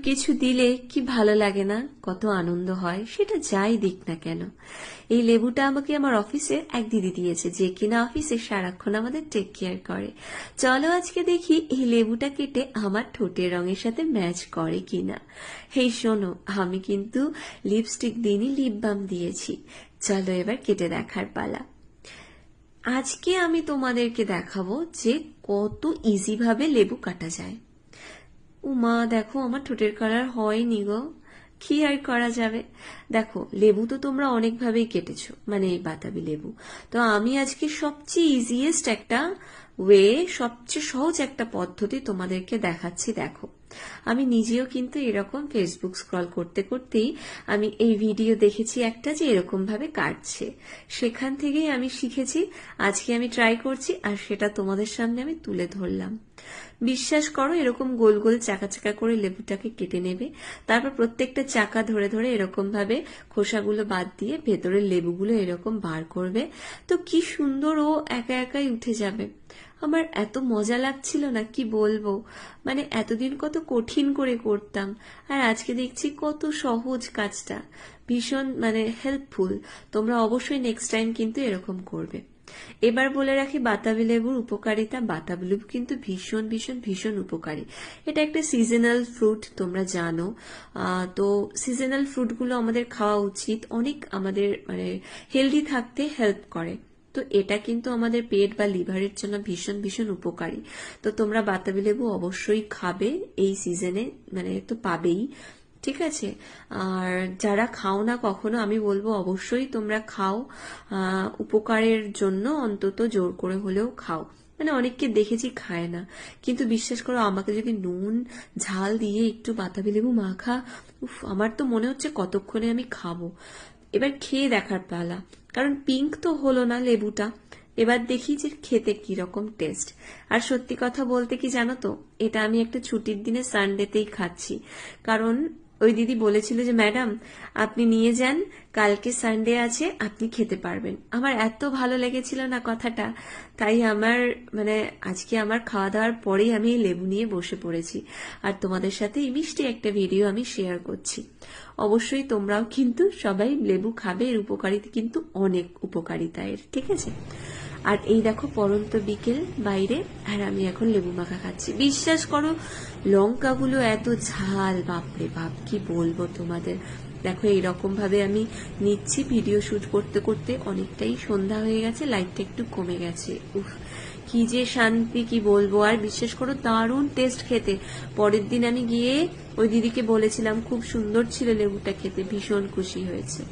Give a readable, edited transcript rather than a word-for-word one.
কিছু দিলে কি ভালো লাগে না, কত আনন্দ হয়, সেটা যাই দিক না কেন। এই লেবুটা আমাকে আমার অফিসের এক দিদি দিয়েছে, যে কিনা অফিসে সারাক্ষণ আমাদের টেক কেয়ার করে। চলো আজকে দেখি এই লেবুটা কেটে আমার ঠোঁটের রঙের সাথে ম্যাচ করে কিনা। হেই শোনো, আমি কিন্তু লিপস্টিক দিইনি, লিপ বাম দিয়েছি। চলো এবার কেটে দেখার পালা। আজকে আমি তোমাদেরকে দেখাবো যে কত ইজি ভাবে লেবু কাটা যায়। উমা দেখো, আমার ঠোঁটের কালার হয়নি গো, কি আর করা যাবে। দেখো, লেবু তো তোমরা অনেকভাবেই কেটেছো, মানে এই বাতাবি লেবু। তো আমি আজকে সবচেয়ে ইজিয়েস্ট একটা ওয়ে, সবচেয়ে সহজ একটা পদ্ধতি তোমাদেরকে দেখাচ্ছি। দেখো, আমি নিজেও কিন্তু এরকম ফেসবুক স্ক্রল করতে করতেই আমি এই ভিডিও দেখেছি একটা, যে এরকম ভাবে কাটছে। সেখান থেকেই আমি শিখেছি, আজকে আমি ট্রাই করছি, আর সেটা তোমাদের সামনে আমি তুলে ধরলাম। বিশ্বাস করো, এরকম গোল গোল চাকা চাকা করে লেবুটাকে কেটে নেবে। তারপর প্রত্যেকটা চাকা ধরে ধরে এরকম ভাবে খোসাগুলো বাদ দিয়ে ভেতরের লেবুগুলো এরকম বার করবে। তো কি সুন্দর ও একা একাই উঠে যাবে। আমার এত মজা লাগছিল না, কি বলবো। মানে এতদিন কত কঠিন করে করতাম, আর আজকে দেখছি কত সহজ কাজটা, ভীষণ মানে হেল্পফুল। তোমরা অবশ্যই নেক্সট টাইম কিন্তু এরকম করবে। এবার বলে রাখি বাতাবি লেবুর উপকারিতা। বাতাবি লেবু কিন্তু ভীষণ ভীষণ ভীষণ উপকারী। এটা একটা সিজনাল ফ্রুট, তোমরা জানো। তো সিজনাল ফ্রুটগুলো আমাদের খাওয়া উচিত, অনেক আমাদের মানে হেলদি থাকতে হেল্প করে। তো এটা কিন্তু আমাদের পেট বা লিভারের জন্য ভীষণ ভীষণ উপকারী। তো তোমরা বাতাবি লেবু অবশ্যই খাবে এই সিজনে, মানে তো পাবেই। ঠিক আছে। আর যারা খাও না কখনো, আমি বলবো অবশ্যই তোমরা খাও, উপকারের জন্য অন্তত জোর করে হলেও খাও। মানে অনেককে দেখেছি খায় না, কিন্তু বিশ্বাস করো, আমাকে যদি নুন ঝাল দিয়ে একটু বাতাবি লেবু মাখা, উফ, আমার তো মনে হচ্ছে কতক্ষণে আমি খাবো। এবার খেয়ে দেখার পালা, কারণ পিঙ্ক তো হলো না লেবুটা, এবার দেখি যে খেতে কিরকম টেস্ট। আর সত্যি কথা বলতে কি জানো তো, এটা আমি একটা ছুটির দিনে সানডেতেই খাচ্ছি, কারণ ওই দিদি বলেছিল যে ম্যাডাম আপনি নিয়ে যান, কালকে সানডে আছে, আপনি খেতে পারবেন। আমার এত ভালো লেগেছিল না কথাটা, তাই আমার মানে আজকে আমার খাওয়া দাওয়ার পরেই আমি এই লেবু নিয়ে বসে পড়েছি, আর তোমাদের সাথে এই মিষ্টি একটা ভিডিও আমি শেয়ার করছি। অবশ্যই তোমরাও কিন্তু সবাই লেবু খাবে, এর উপকারিতা কিন্তু অনেক উপকারিতা এর, ঠিক আছে। আর এই দেখো পরন্ত বিকেল বাইরে, আর আমি এখন লেবু মাখা খাচ্ছি। বিশ্বাস করো, লঙ্কাগুলো এত ঝাল, বাপরে বাপ, কি বলবো তোমাদের। দেখো এইরকম ভাবে আমি নিচ্ছি, ভিডিও শুট করতে করতে অনেকটাই সন্ধ্যা হয়ে গেছে, লাইটটা একটু কমে গেছে। উফ, কি যে শান্তি, কি বলবো। আর বিশ্বাস করো, দারুণ টেস্ট খেতে। পরের দিন আমি গিয়ে ওই দিদিকে বলেছিলাম, খুব সুন্দর ছিল লেবুটা খেতে, ভীষণ খুশি হয়েছে।